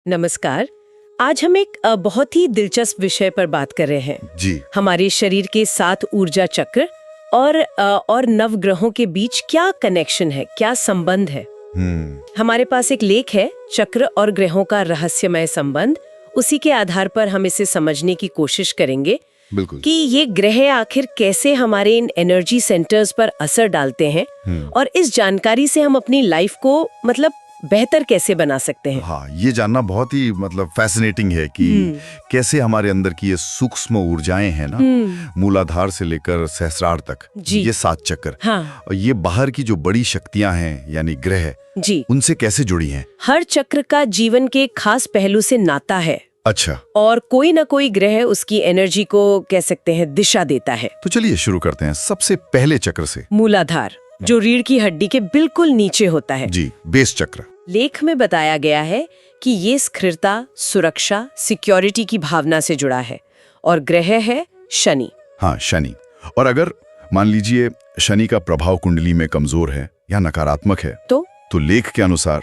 नमस्कार। आज हम एक बहुत ही दिलचस्प विषय पर बात कर रहे हैं। जी। हमारे शरीर के 7 ऊर्जा चक्र और नवग्रहों के बीच क्या कनेक्शन है, क्या संबंध है। हमारे पास एक लेख है, चक्र और ग्रहों का रहस्यमय संबंध। उसी के आधार पर हम इसे समझने की कोशिश करेंगे बिल्कुल। कि ये ग्रह आखिर कैसे हमारे इन एनर्जी सेंटर्स पर असर डालते हैं और इस जानकारी से हम अपनी लाइफ को बेहतर कैसे बना सकते हैं। हाँ, ये जानना बहुत ही फैसिनेटिंग है कि कैसे हमारे अंदर की ये सूक्ष्म ऊर्जाएं हैं ना, मूलाधार से लेकर सहस्रार तक, ये 7 चक्र। हाँ। और ये बाहर की जो बड़ी शक्तियां हैं यानी ग्रह जी, उनसे कैसे जुड़ी हैं। हर चक्र का जीवन के एक खास पहलू से नाता है। अच्छा। और कोई ना कोई ग्रह उसकी एनर्जी को कह सकते हैं दिशा देता है। तो चलिए शुरू करते हैं सबसे पहले चक्र से। मूलाधार, जो रीढ़ की हड्डी के बिल्कुल नीचे होता है। जी, बेस चक्र। लेख में बताया गया है कि ये स्थिरता, सुरक्षा, सिक्योरिटी की भावना से जुड़ा है और ग्रह है शनि। हाँ, शनि। और अगर मान लीजिए शनि का प्रभाव कुंडली में कमजोर है या नकारात्मक है तो लेख के अनुसार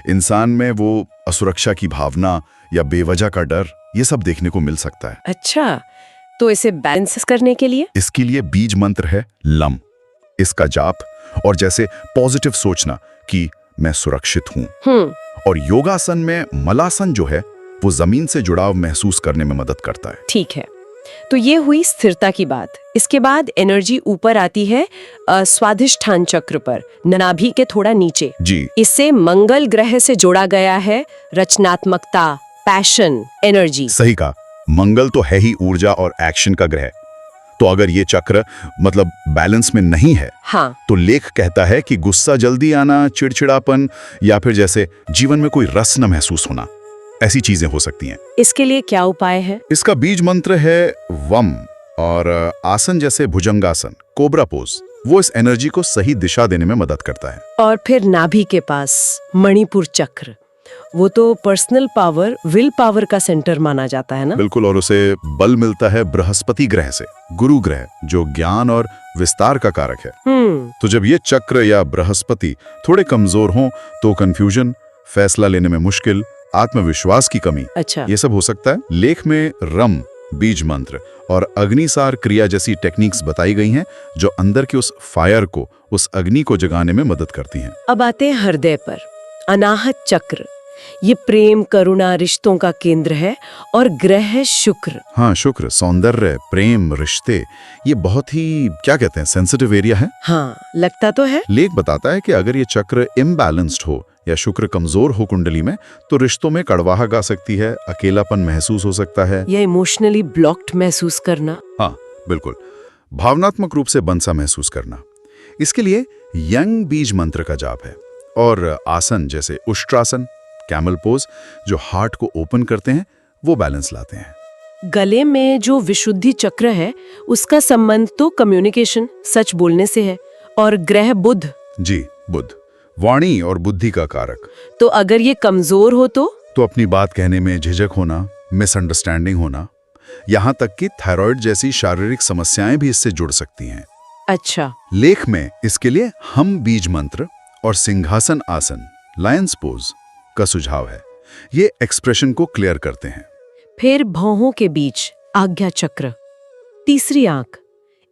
इंसान में वो असुरक्षा की भावना या बेवजह का डर, ये सब देखने को मिल सकता है। अच्छा, तो इसे बैलेंस करने के लिए इसके लिए बीज मंत्र है लम। इसका जाप और जैसे पॉजिटिव सोचना कि मैं सुरक्षित हूँ। और योगासन में मलासन जो है वो जमीन से जुड़ाव महसूस करने में मदद करता है। ठीक है, तो ये हुई स्थिरता की बात। इसके बाद एनर्जी ऊपर आती है स्वाधिष्ठान चक्र पर, नाभि के थोड़ा नीचे। जी। इससे मंगल ग्रह से जोड़ा गया है रचनात्मकता, पैशन, एनर्जी। सही कहा, मंगल तो है ही ऊर्जा और एक्शन का ग्रह। तो अगर ये चक्र बैलेंस में नहीं है, हाँ, तो लेख कहता है कि गुस्सा जल्दी आना, चिड़चिड़ापन या फिर जैसे जीवन में कोई रस न महसूस होना, ऐसी चीजें हो सकती हैं। इसके लिए क्या उपाय है? इसका बीज मंत्र है वम। और आसन जैसे भुजंगासन, कोबरा पोज, वो इस एनर्जी को सही दिशा देने में मदद करता है। और फिर नाभि के पास मणिपुर चक्र, वो तो पर्सनल पावर, विल पावर का सेंटर माना जाता है ना। बिल्कुल। और उसे बल मिलता है बृहस्पति ग्रह से, गुरु ग्रह, जो ज्ञान और विस्तार का कारक है। तो जब ये चक्र या बृहस्पति थोड़े कमजोर हों तो कंफ्यूजन, फैसला लेने में मुश्किल, आत्मविश्वास की कमी, अच्छा, ये सब हो सकता है। लेख में रम, बीज मंत्र और अग्निसार क्रिया जैसी टेक्निक्स बताई गई हैं जो अंदर के उस फायर को, उस अग्नि को जगाने में मदद करती हैं। अब आते हैं हृदय पर, अनाहत चक्र। ये प्रेम, करुणा, रिश्तों का केंद्र है और ग्रह है शुक्र। हाँ, शुक्र, सौंदर्य, प्रेम, रिश्ते, ये बहुत ही क्या कहते हैं, सेंसिटिव एरिया है। हाँ, लगता तो है। लेख बताता है कि अगर ये चक्र इम्बैलेंस्ड हो या शुक्र कमजोर हो कुंडली में, तो रिश्तों में कड़वाहट आ सकती है, अकेलापन महसूस हो सकता है, या इमोशनली ब्लॉक्ड महसूस करना। हाँ बिल्कुल, भावनात्मक रूप से बंसा महसूस करना। इसके लिए यंग बीज मंत्र का जाप है और आसन जैसे उष्ट्रासन, कैमल पोज, जो हार्ट को ओपन करते हैं, वो बैलेंस लाते हैं। गले में जो विशुद्धि चक्र है, उसका संबंध तो कम्युनिकेशन, सच बोलने से है। और ग्रह बुध। जी, बुध, वाणी और बुद्धि का कारक। तो अगर ये कमजोर हो तो अपनी बात कहने में झिझक होना, मिसअंडरस्टैंडिंग होना, यहाँ तक कि थायराइड जैसी शारीरिक समस्याएं भी इससे जुड़ सकती हैं। अच्छा। लेख में इसके लिए हम बीज मंत्र और सिंहासन आसन, लायंस पोज का सुझाव है। ये एक्सप्रेशन को क्लियर करते हैं। फिर भौहों के बीच आज्ञा चक्र, तीसरी आंख,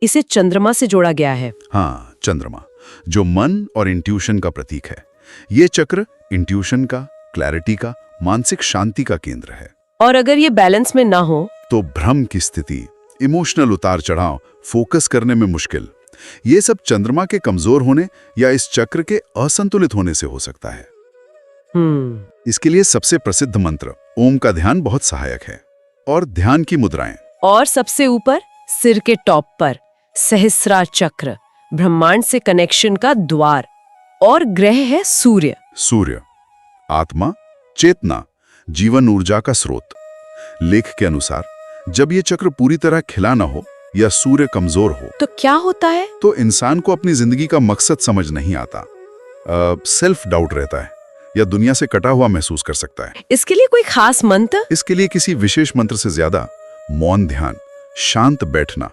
इसे चंद्रमा से जोड़ा गया है। हाँ, चंद्रमा, जो मन और इंट्यूशन का प्रतीक है। ये चक्र इंट्यूशन का, क्लैरिटी का, मानसिक शांति का केंद्र है। और अगर ये बैलेंस में ना हो तो भ्रम की स्थिति, इमोशनल उतार चढ़ाव, फोकस करने में मुश्किल, ये सब चंद्रमा के कमजोर होने या इस चक्र के असंतुलित होने से हो सकता है। इसके लिए सबसे प्रसिद्ध मंत्र ओम का ध्यान बहुत सहायक है। और ध्यान की मुद्राएं। और सबसे ऊपर सिर के टॉप पर सहस्रार चक्र, ब्रह्मांड से कनेक्शन का द्वार। और ग्रह है सूर्य। सूर्य, आत्मा, चेतना, जीवन ऊर्जा का स्रोत। लेख के अनुसार जब ये चक्र पूरी तरह खिला ना हो या सूर्य कमजोर हो तो क्या होता है? तो इंसान को अपनी जिंदगी का मकसद समझ नहीं आता, सेल्फ डाउट रहता है या दुनिया से कटा हुआ महसूस कर सकता है। इसके लिए कोई खास मंत्र? इसके लिए किसी विशेष मंत्र से ज्यादा मौन ध्यान, शांत बैठना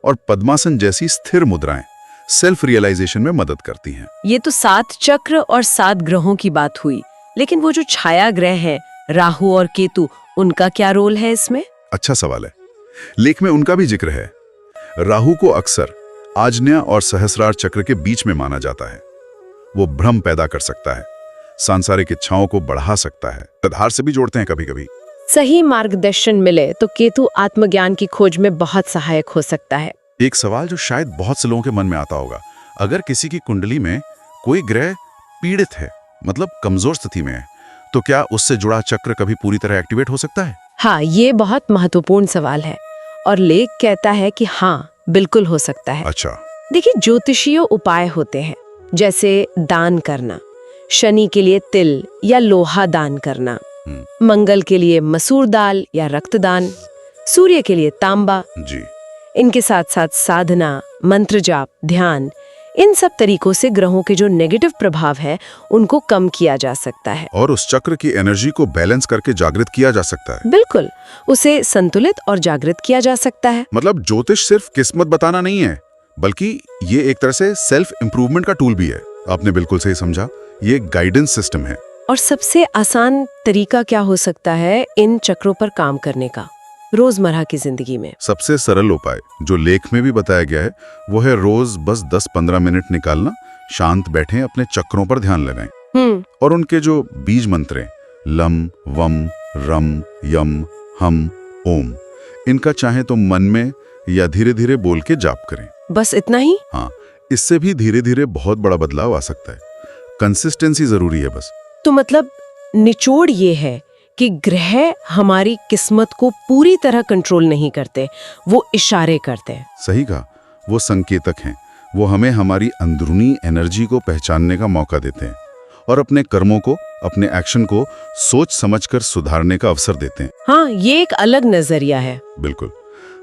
और पद्मासन जैसी स्थिर मुद्राएं सेल्फ रियलाइजेशन में मदद करती हैं। ये तो 7 चक्र और 7 ग्रहों की बात हुई, लेकिन वो जो छाया ग्रह है राहु और केतु, उनका क्या रोल है इसमें? अच्छा सवाल है। लेख में उनका भी जिक्र है। राहु को अक्सर आज्ञा और सहस्रार चक्र के बीच में माना जाता है। वो भ्रम पैदा कर सकता है, सांसारिक इच्छाओं को बढ़ा सकता है, आधार से भी जोड़ते हैं कभी-कभी। सही मार्गदर्शन मिले तो केतु आत्मज्ञान की खोज में बहुत सहायक हो सकता है। एक सवाल जो शायद बहुत से लोगों के मन में आता होगा, अगर किसी की कुंडली में कोई ग्रह पीड़ित है, मतलब कमजोर स्थिति में है, तो क्या उससे जुड़ा चक्र कभी पूरी तरह एक्टिवेट हो सकता है? हाँ, ये बहुत महत्वपूर्ण सवाल है और लेख कहता है कि हाँ, बिल्कुल हो सकता है। अच्छा। देखिए, ज्योतिषीय उपाय होते हैं, जैसे दान करना, शनि के लिए तिल या लोहा दान करना, मंगल के लिए मसूर दाल या रक्तदान, सूर्य के लिए तांबा जी। इनके साथ साथ साधना, मंत्र जाप, ध्यान, इन सब तरीकों से ग्रहों के जो नेगेटिव प्रभाव है उनको कम किया जा सकता है और उस चक्र की एनर्जी को बैलेंस करके जागृत किया जा सकता है। बिल्कुल, उसे संतुलित और जागृत किया जा सकता है। मतलब ज्योतिष सिर्फ किस्मत बताना नहीं है, बल्कि ये एक तरह से सेल्फ इंप्रूवमेंट का टूल भी है। आपने बिल्कुल सही समझा, ये गाइडेंस सिस्टम है। और सबसे आसान तरीका क्या हो सकता है इन चक्रों पर काम करने का रोजमर्रा की जिंदगी में? सबसे सरल उपाय जो लेख में भी बताया गया है वो है रोज बस 10-15 मिनट निकालना, शांत बैठें, अपने चक्रों पर ध्यान लगाएं और उनके जो बीज मंत्र हैं, लम, वम, रम, यम, हम, ओम, इनका चाहे तो मन में या धीरे धीरे बोल के जाप करें। बस इतना ही? हाँ, इससे भी धीरे धीरे बहुत बड़ा बदलाव आ सकता है। कंसिस्टेंसी जरूरी है बस। तो मतलब निचोड़ ये है कि ग्रह हमारी किस्मत को पूरी तरह कंट्रोल नहीं करते, वो इशारे करते हैं। सही कहा, वो संकेतक हैं। वो हमें हमारी अंदरूनी एनर्जी को पहचानने का मौका देते हैं और अपने कर्मों को, अपने एक्शन को सोच समझकर सुधारने का अवसर देते हैं। हाँ, ये एक अलग नजरिया है। बिल्कुल।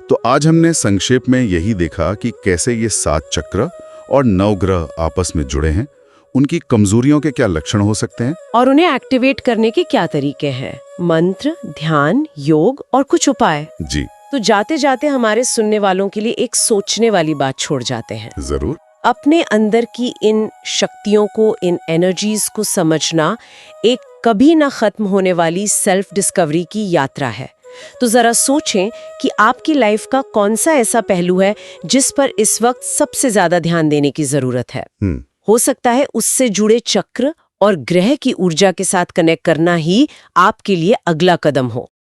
तो आज हमने संक्षेप में यही देखा कि कैसे ये 7 चक्र और 9 ग्रह आपस में जुड़े हैं, उनकी कमजोरियों के क्या लक्षण हो सकते हैं और उन्हें एक्टिवेट करने के क्या तरीके हैं, मंत्र, ध्यान, योग और कुछ उपाय। जी। तो जाते जाते हमारे सुनने वालों के लिए एक सोचने वाली बात छोड़ जाते हैं। जरूर। अपने अंदर की इन शक्तियों को, इन एनर्जीज को समझना एक कभी ना खत्म होने वाली सेल्फ डिस्कवरी की यात्रा है। तो जरा सोचें कि आपकी लाइफ का कौन सा ऐसा पहलू है जिस पर इस वक्त सबसे ज्यादा ध्यान देने की जरूरत है। हो सकता है उससे जुड़े चक्र और ग्रह की ऊर्जा के साथ कनेक्ट करना ही आपके लिए अगला कदम हो।